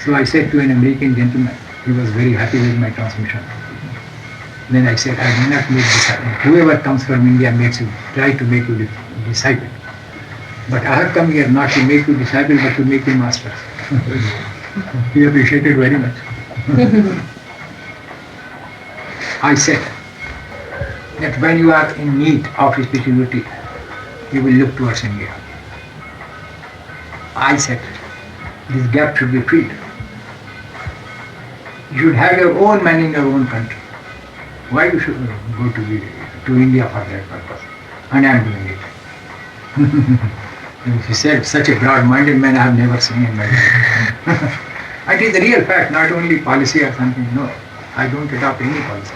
So I said to an American gentleman, he was very happy with my transmission. Then I said, I do not make disciple. Whoever comes from India try to make you disciple. But I have come here not to make you disciple, but to make you master. He appreciated very much. I said that when you are in need of spirituality, you will look towards India. I said, this gap should be filled. You should have your own man in your own country. Why you should go to India for that purpose? And I am doing it. He said, such a broad-minded man I have never seen in my life. It is the real fact, not only policy or something. No, I don't adopt any policy.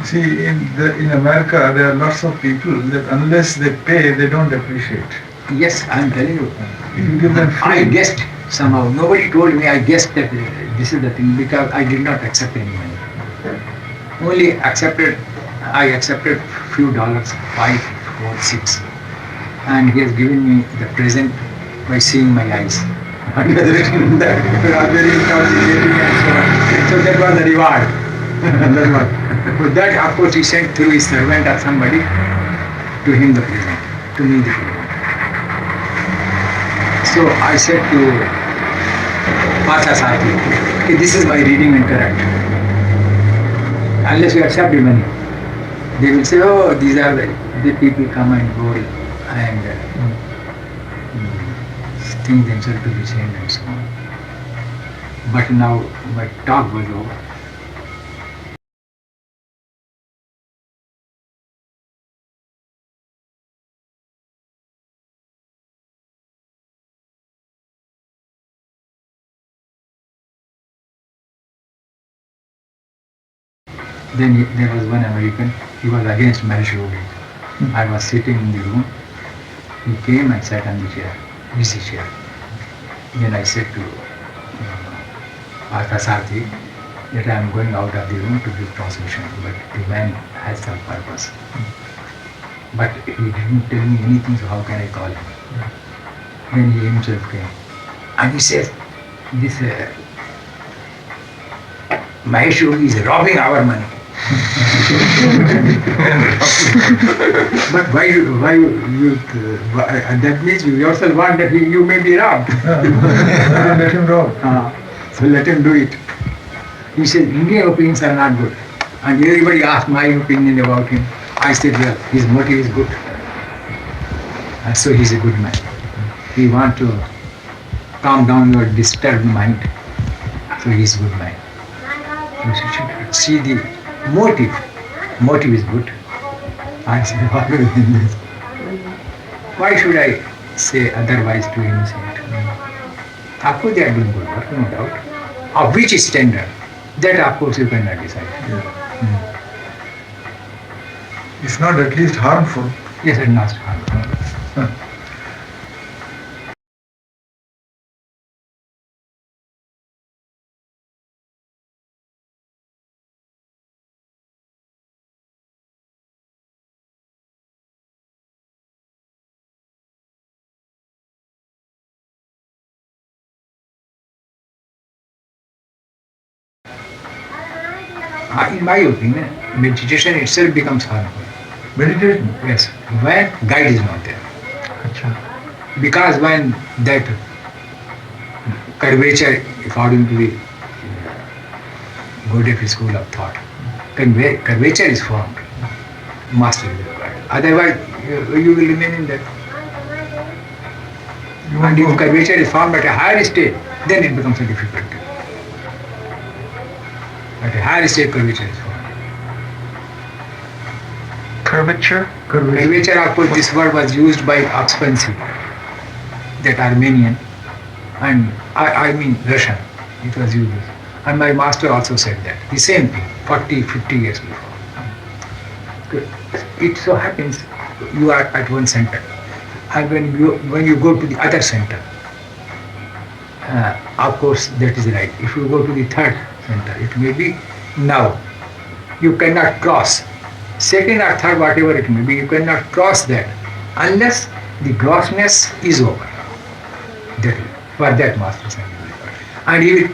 See, in America, there are lots of people that unless they pay, they don't appreciate. Yes, I am telling you. If you give them free. I guessed somehow. Nobody told me. I guessed that this is the thing because I did not accept any money. I accepted few dollars, 5 or 6, and he has given me the present by seeing my eyes. So that was the reward. With that, of course, he sent through his servant or somebody to him the present, to me the present. So I said to Pata Sati, okay, this is my reading and correct. Unless you accept the money, they will say, oh, these are the people come and go and think themselves to be saint and so on. But now my talk was over. Then there was one American, he was against marriage yoga. I was sitting in the room, he came and sat on the chair, easy chair. Then I said to Arthasarthi that I am going out of the room to give transmission, but the man has some purpose. But he didn't tell me anything, so how can I call him? Then he himself came. And he says, this Mahesh Yogi is robbing our money. But why that means you yourself want that you may be robbed. Let him rob. So let him do it. He said, Indian opinions are not good. And everybody asked my opinion about him. I said, well, his motive is good. And so he's a good man. He wants to calm down your disturbed mind. So he's a good man. You should see the motive. Motive is good. I said, why should I say otherwise to innocent? Of course they are doing good work, no doubt. Of which standard? That of course you cannot decide. It's not at least harmful. Yes, it's not harmful. In my opinion, meditation itself becomes harmful. Meditation? Yes, when guide is not there. Because when that curvature, according to the Godek school of thought, curvature is formed, master is required. Otherwise, you will remain in that. And if curvature is formed at a higher state, then it becomes a difficult. At a higher state, curvature is formed. Curvature? Curvature, of course, this word was used by Ouspensky, that Armenian, and I mean Russian, it was used. And my master also said that, the same thing, 40, 50 years before. It so happens you are at one center, and when you go to the other center, of course that is right. If you go to the third center, it may be now. You cannot cross. Second or third, whatever it may be, you cannot cross that unless the grossness is over. That is. For that master send you reward. And he will,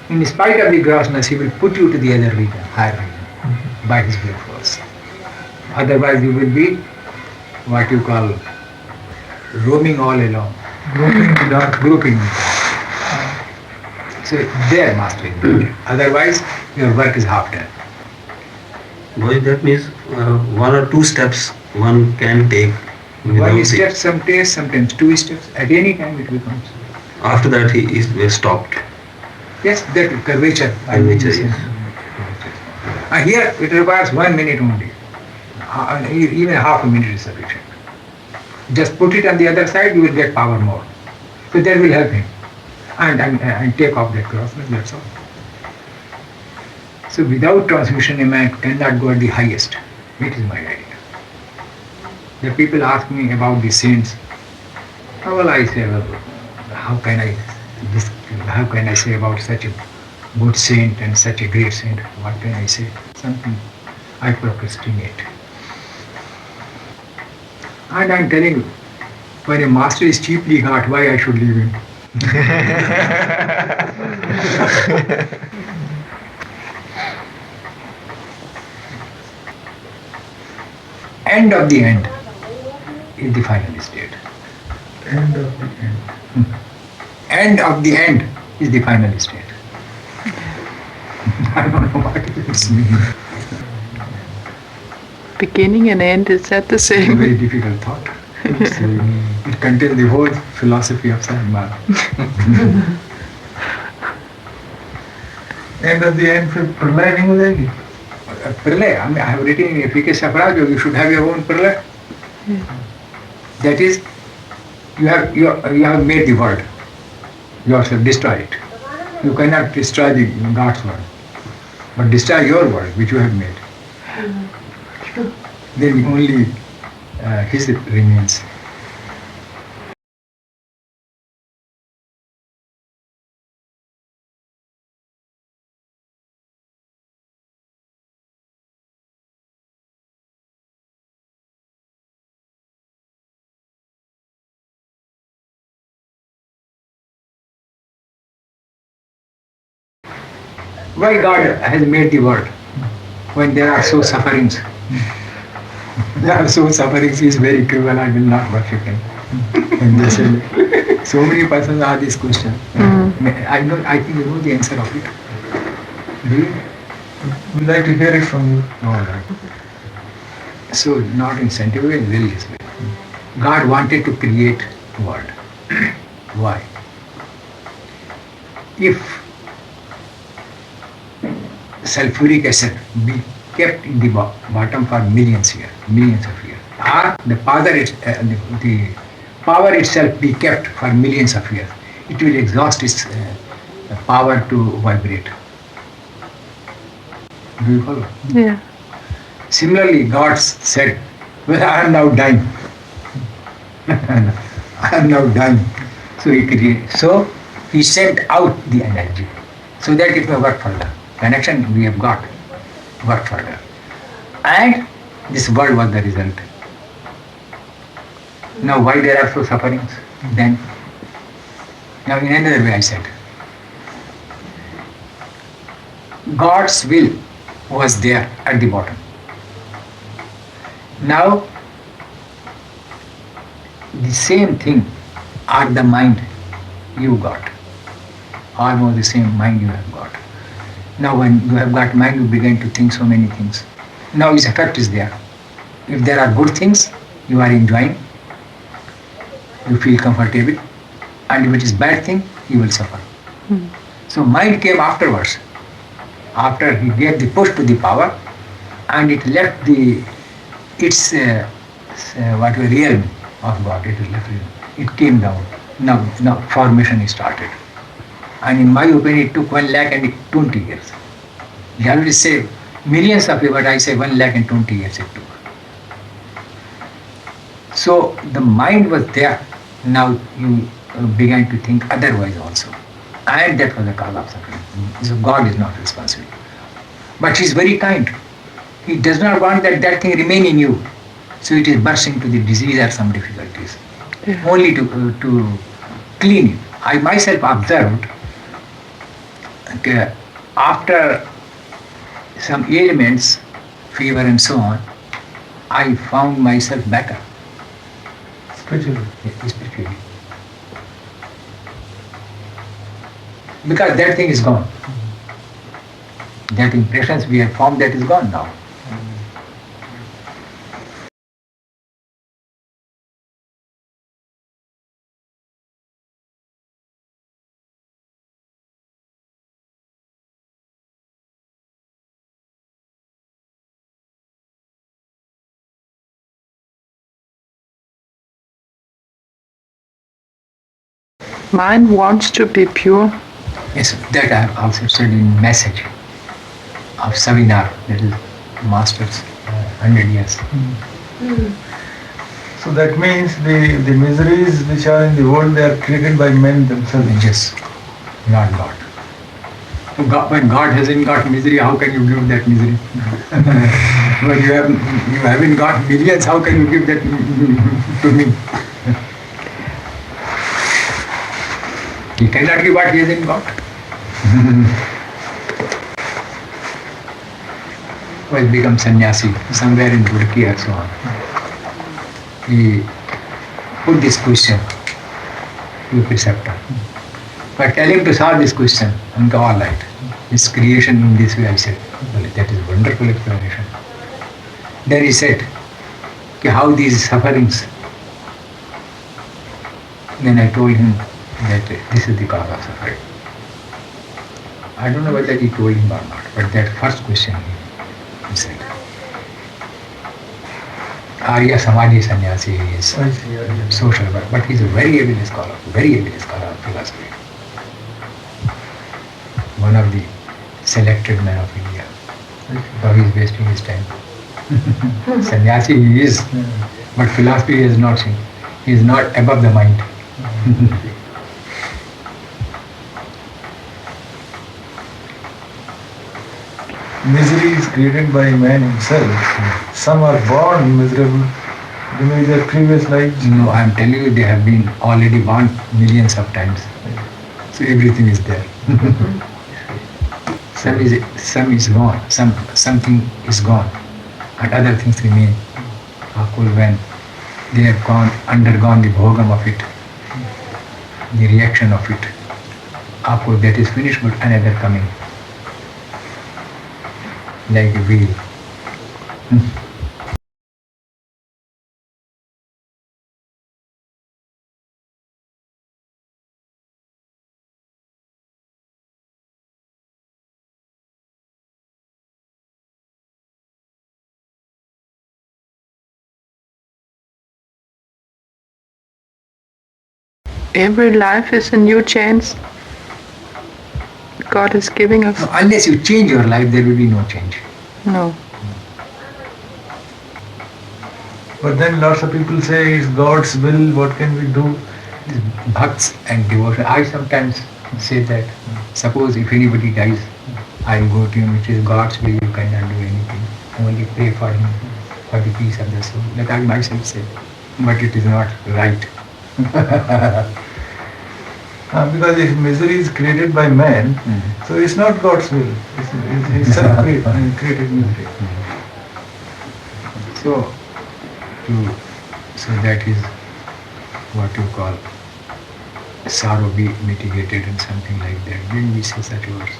in spite of the grossness, he will put you to the other region, higher region, by his great force. Otherwise you will be what you call roaming all alone. Groping in the dark. Grouping. So there master is needed. Otherwise your work is half done. Boy, that means one or two steps one can take. One step, sometimes two steps, at any time it becomes. After that he is stopped. Yes, that curvature. Curvature, yes. Here it requires 1 minute only. Even half a minute is sufficient. Just put it on the other side, you will get power more. So that will help him. And take off that grossness, that's all. So without transmission a man cannot go at the highest. It is my idea. The people ask me about the saints. Well, I say, well, how can I say about such a good saint and such a great saint? What can I say? Something I procrastinate. And I'm telling you, when a master is cheaply got, why I should leave him? End of the end is the final state. End of the end. End of the end is the final state. I don't know what it means. Beginning and end, is that the It's a same? very difficult thought. It contains the whole philosophy of Sadhana. End of the end, फिर प्रलय नहीं हो जाएगी? Pralay, I have written in Efficacy of Raj Yoga, you should have your own pralay. That is, you have made the world yourself, destroy it. You cannot destroy the God's world, but destroy your world which you have made. Then only his remains. Why God has made the world when there are so sufferings? There are so sufferings, he is very cruel, I will not worship him. And they say, so many persons ask this question. I think you know the answer of it. Do you? We'd like to hear it from you. All right. So not in scientific way, in religious way. God wanted to create world. Why? If sulfuric acid be kept in the bottom for millions of years, or the power itself be kept for millions of years, it will exhaust its power to vibrate. Do you follow? Yeah. Similarly, God said, well, I am now dying. I am now dying. So he sent out the energy so that it may work further. Connection we have got, work further. And this world was the result. Now why there are so sufferings? Then, now in another way I said, God's will was there at the bottom. Now, the same thing are the mind you got. Almost the same mind you have got. Now when you have got mind, you begin to think so many things. Now its effect is there. If there are good things, you are enjoying, you feel comfortable. And if it is bad thing, you will suffer. So mind came afterwards. After he gave the push to the power, and it left its realm of God. It is left realm. It came down. Now formation is started. And in my opinion, it took 1,20,000 years. They already say millions of years, but I say 1,20,000 years it took. So the mind was there. Now you began to think otherwise also. And that was the cause of suffering. So God is not responsible. But He is very kind. He does not want that thing remain in you. So it is bursting to the disease or some difficulties. Only to clean it. I myself observed after some ailments, fever and so on, I found myself better. Spiritually. Spiritually. Because that thing is gone. That impressions we have formed, that is gone now. Mind wants to be pure. Yes, that I have also said in message of Savinar, that is Master's 100 years. So that means the miseries which are in the world, they are created by men themselves. Yes, not God. So when God hasn't got misery, how can you give that misery? When you haven't got millions, how can you give that to me? He cannot give what he hasn't got. Well, become sannyasi somewhere in Turkey or so on. He put this question to the preceptor. But tell him to solve this question. And all right. His creation in this way, I said. Well, that is a wonderful explanation. Then he said, how these sufferings. Then I told him that this is the cause of suffering. I don't know whether he told him or not, but that first question he said. Arya Samadhi Sannyasi is social, but he is a very able scholar of philosophy. One of the selected men of India. Now he is wasting his time. Sannyasi he is, but philosophy he has not seen. He is not above the mind. Misery is created by man himself. Some are born miserable. They may their previous lives. No, I am telling you, they have been already born millions of times. So everything is there. Some is gone. Something is gone, and other things remain. Of course, when they have undergone the bhogam of it, the reaction of it, of course that is finished, but another coming. Like a wheel. Every life is a new chance God is giving us. No, unless you change your life, there will be no change. No. But then lots of people say it's God's will, what can we do? Bhakts and devotion. I sometimes say that, suppose if anybody dies, I will go to him, it is God's will, you cannot do anything. Only pray for him, for the peace of the soul. That I myself say. But it is not right. Because if misery is created by man, so it's not God's will. It's self-created misery. So that is what you call sorrow be mitigated and something like that. Didn't we say such words?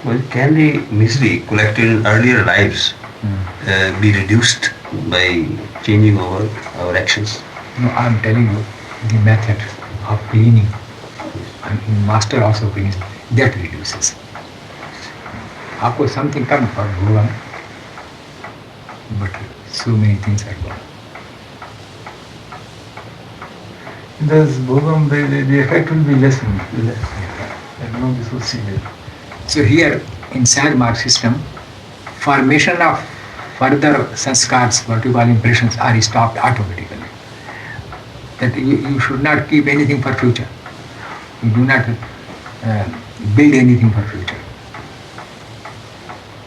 Well, can the misery collected in earlier lives be reduced by changing our actions? No, I am telling you the method of cleaning. And master also cleans. That reduces. Of course, something comes for bhogam, but so many things are gone. Thus, bhogam, the effect will be lessened. And not be so severe. So here in sad mark system, formation of further sanskars, what you call impressions, are stopped automatically. That you should not keep anything for future. You do not build anything for future.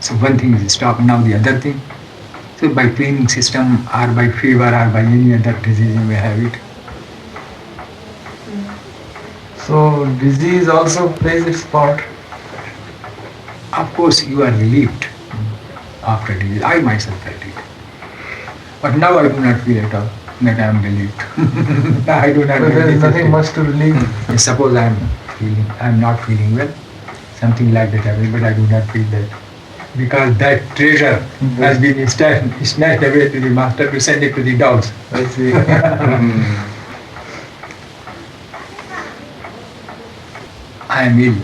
So one thing is stopped. Now the other thing, So by cleaning system or by fever or by any other disease you may have it. So disease also plays its part. Of course you are relieved after disease. I myself felt it. But now I do not feel at all that I am relieved. I do not But there is feel nothing much to relieve. Suppose I am not feeling well, something like that happens, but I do not feel that. Because that treasure has been snatched away to the master to send it to the dogs. I see. I am ill.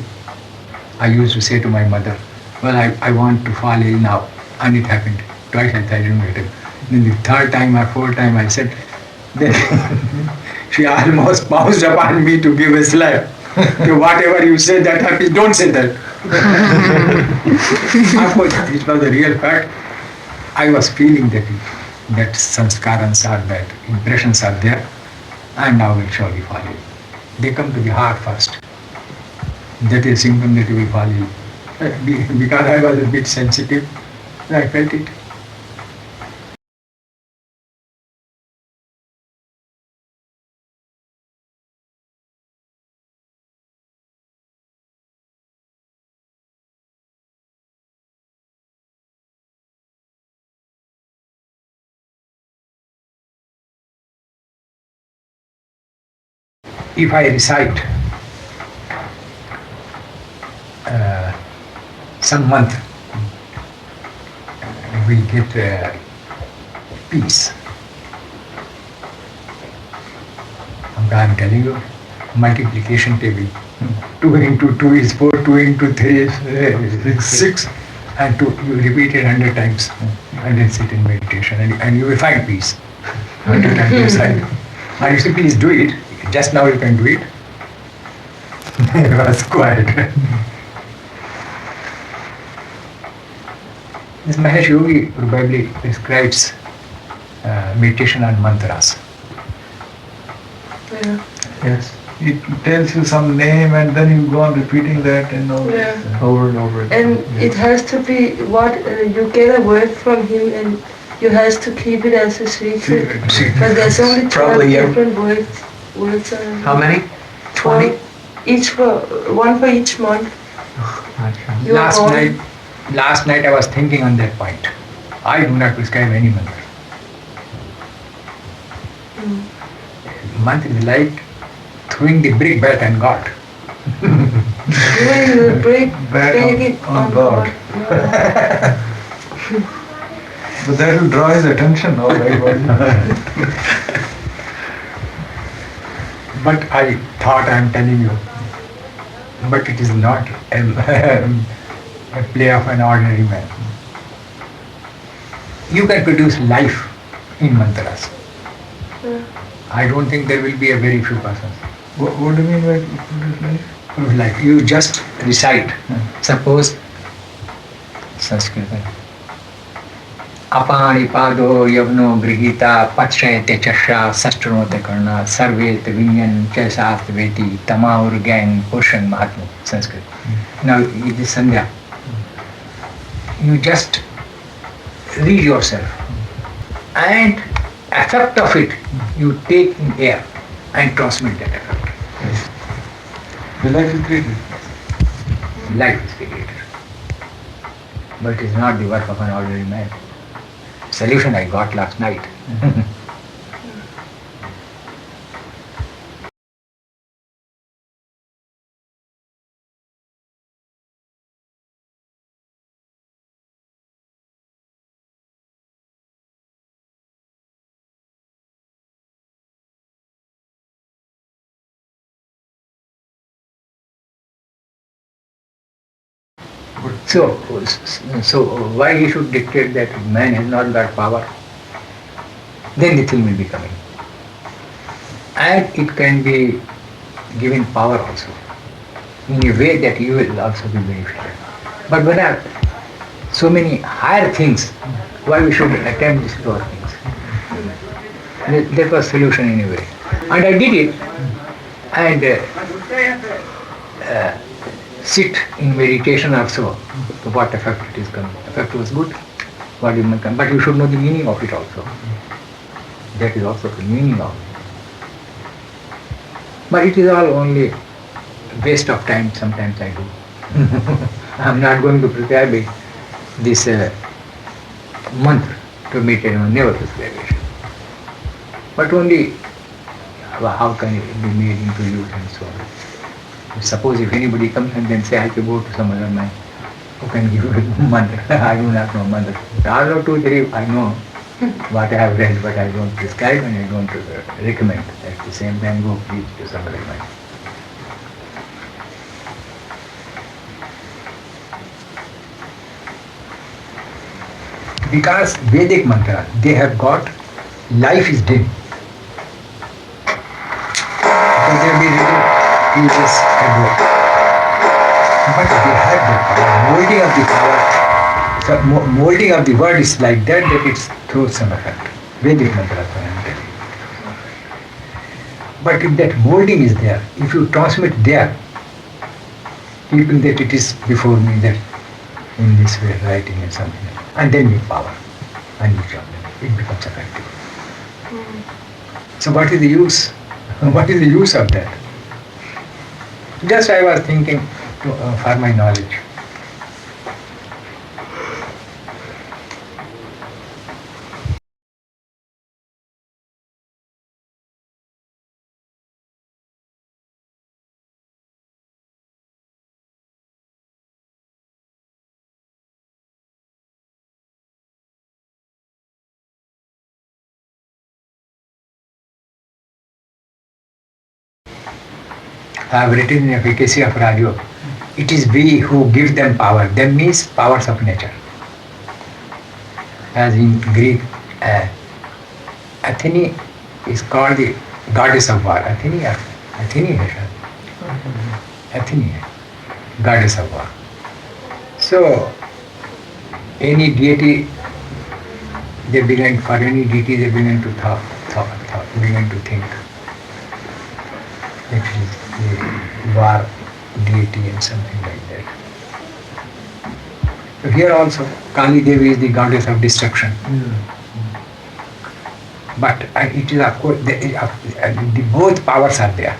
I used to say to my mother, well, I want to fall ill now. And it happened. Twice I didn't get it. Then the third time or fourth time I said, then she almost pounced upon me to give a slap. So whatever you say that happens, don't say that. Of course, it was a real fact. I was feeling that sanskarans are that impressions are there, and now will surely fall ill. They come to the heart first. That is a symptom that you will fall ill. Because I was a bit sensitive, I felt it. If I recite some month, we get peace. I'm telling you, multiplication table. 2 into 2 is 4, 2 into 3 is 6, and you repeat it 100 times, and then sit in meditation, and you will find peace. 100 times you recite. And you say, please do it. Just now you can do it. It was quiet. This Mahesh Yogi probably describes meditation on mantras. Yeah. Yes. It tells you some name and then you go on repeating that and all over and over again. And it has to be what you get a word from him and you has to keep it as a secret. But there's only 12 Probably, yeah. different words. How many? 20? One for each month. You are born- Last night I was thinking on that point. I do not prescribe any mantra. Mantra is like throwing the brick bat and God. Even the break it on God. Yeah. But that will draw his attention, all right? But I thought I am telling you. But it is not a play of an ordinary man. You can produce life in mantras. I don't think there will be a very few persons. What do you mean by produce life? Like you just recite. Suppose Sanskrit. Apani pado yavno grihita pachayate chasha sastronote karna sarvet vinyan chaisat veti tamaur gang poshan mahatma. Sanskrit. Now it is Sandhya. You just read yourself and effect of it you take in air and transmit that effect. The life is created. Life is created. But it is not the work of an ordinary man. Solution I got last night. So why he should dictate that man has not got power? Then the thing will be coming. And it can be given power also, in a way that you will also be beneficial. But when are so many higher things, why we should attempt these lower things? That was solution anyway. And I did it. And sit in meditation also, what effect it is coming. Effect was good. what you can, but you should know the meaning of it also. That is also the meaning of it. But it is all only waste of time, sometimes I do. I am not going to prepare this month to meditate on never prepare. But only how can it be made into use and so on. Suppose if anybody comes and then say I can go to some other man who can give you mantra. I do not know mantra. All of 2, 3 I know what I have read, but I don't prescribe and I don't recommend. At the same time go preach to some other man. Because Vedic mantra, they have got life is dim. So they may be written pages ago. But they have the power. Molding of the word is like that it throws some effect. Vedic mantra, I am telling you. But if that molding is there, if you transmit there, people that it is before me that in this way writing and something, and then you power and you jump, it becomes effective. So what is the use? What is the use of that? Just I was thinking for my knowledge. I have written in efficacy of Rajo. It is we who give them power. Them means powers of nature. As in Greek, Athene is called the goddess of war. Athene, goddess of war. So, any deity, they begin to think. It is the war deity and something like that. So here also, Kali Devi is the goddess of destruction. But it is of course, both powers are there.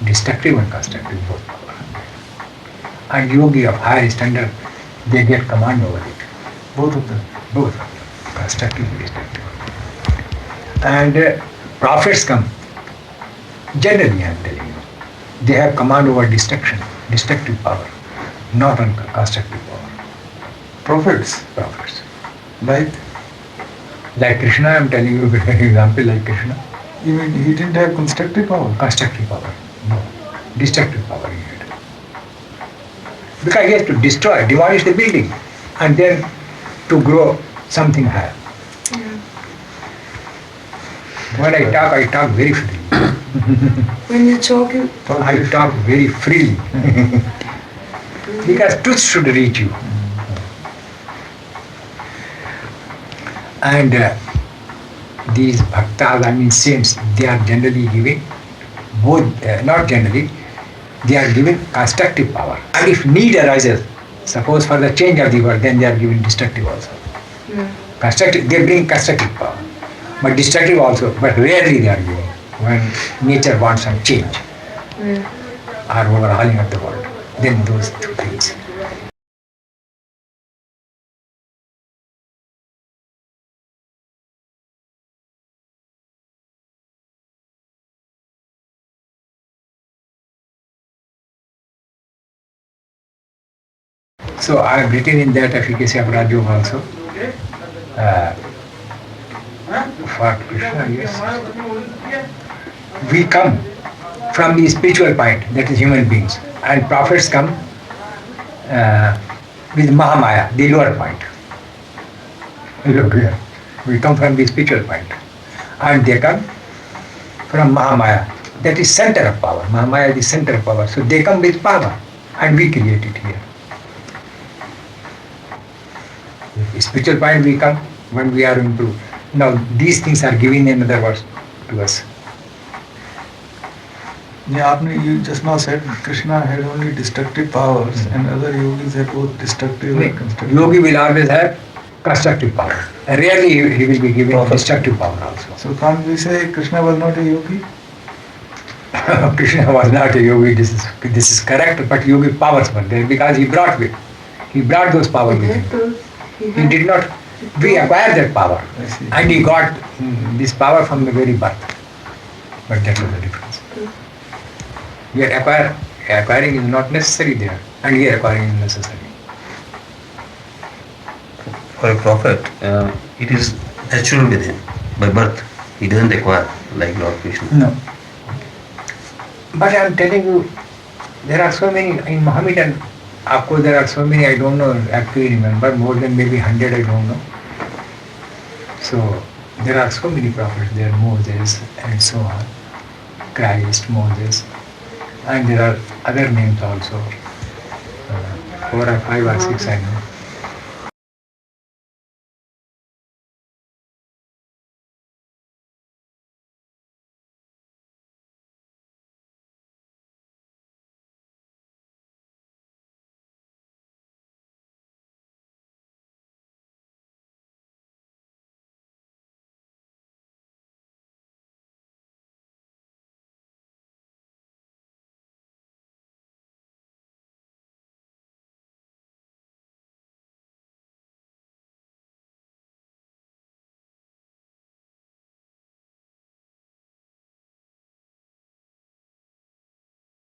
Destructive and constructive, both powers are there. And yogi of higher standard, they get command over it. Both of them. Both of them, constructive and destructive. And prophets come. Generally, I am telling you, they have command over destruction, destructive power, not on constructive power. Prophets. Like Krishna, I am telling you, example like Krishna. You mean he didn't have constructive power? Constructive power, no. Destructive power he had. Because he has to destroy, demolish the building, and then to grow something higher. When I talk very freely. When you talk, I talk very freely. Because truth should reach you. And these bhaktas, I mean saints, they are generally giving, not generally, they are giving constructive power. And if need arises, suppose for the change of the world, then they are giving destructive also. Constructive, they bring constructive power. But destructive also, but rarely they are giving when nature wants some change or overhauling of the world. Then those two things. So I have written in that efficacy of Rajyoga also. For Krishna, yes. We come from the spiritual point, that is human beings, and prophets come with Mahamaya, the lower point. Look here. We come from the spiritual point, and they come from Mahamaya, that is center of power. Mahamaya is the center of power, so they come with power, and we create it here. The spiritual point we come when we are into. Now these things are given in other words to us. Yeah, you just now said Krishna had only destructive powers and other yogis had both destructive and constructive. Yogi will always have constructive power. Rarely he will be giving destructive power also. So can't we say Krishna was not a yogi? Krishna was not a yogi, this is correct, but yogi powers were there because he brought those powers with him. He did not reacquire that power, I see. and he got this power from the very birth. But that was the difference. Yet acquiring is not necessary there, and here acquiring is necessary. For a prophet, it is natural with him by birth. He doesn't acquire like Lord Krishna. No. But I am telling you, there are so many in Mohammedan. Of course, there are so many. I don't know. Actually, remember more than maybe 100. I don't know. So there are so many prophets. There are Moses and so on. Christ, Moses, and there are other names also. 4 or 5 or 6 I know.